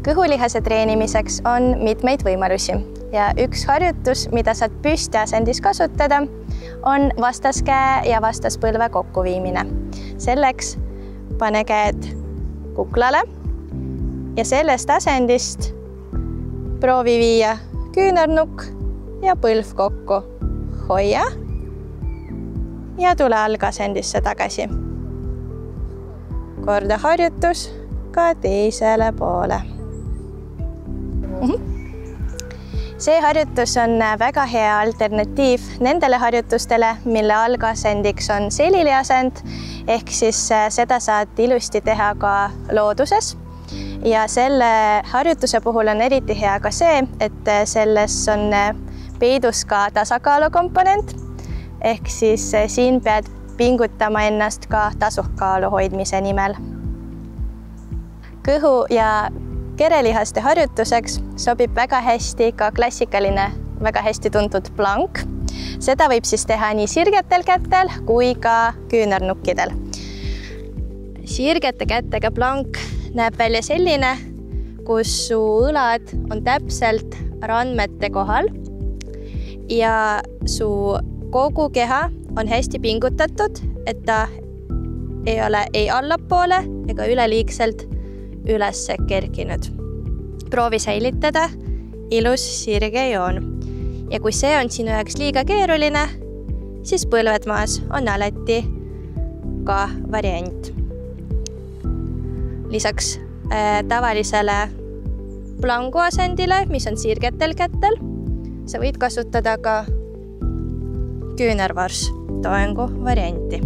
Kõhulihase treenimiseks on mitmeid võimalusi ja üks harjutus, mida saad püstiasendis kasutada, on vastaskäe ja vastaspõlve kokkuviimine. Selleks pane käed kuklale ja sellest asendist proovi viia küünarnukk ja põlv kokku. Hoia ja tule algasendisse tagasi. Korda harjutus ka teisele poole. See harjutus on väga hea alternatiiv nendele harjutustele, mille algasendiks on seliliasend, ehk siis seda saad ilusti teha ka looduses. Ja selle harjutuse puhul on eriti hea ka see, et selles on peidus ka tasakaalukomponent, ehk siis siin pead pingutama ennast ka tasakaalu hoidmise nimel. Kõhu ja kerelihaste harjutuseks sobib väga hästi ka klassikaline, väga hästi tuntud plank. Seda võib siis teha nii sirgetel kätel kui ka küünarnukkidel. Sirgete kätega plank näeb välja selline, kus su õlad on täpselt randmete kohal ja su kogu keha on hästi pingutatud, et ta ei ole ei allapoole ega üleliigselt üles kerkinud. Proovi säilitada ilus sirge joon. Ja kui see on sinu jaoks liiga keeruline, siis põlved maas on alati ka variant. Lisaks tavalisele plangu asendile, mis on sirgetel kätel, sa võid kasutada ka küünarvars toengu varianti.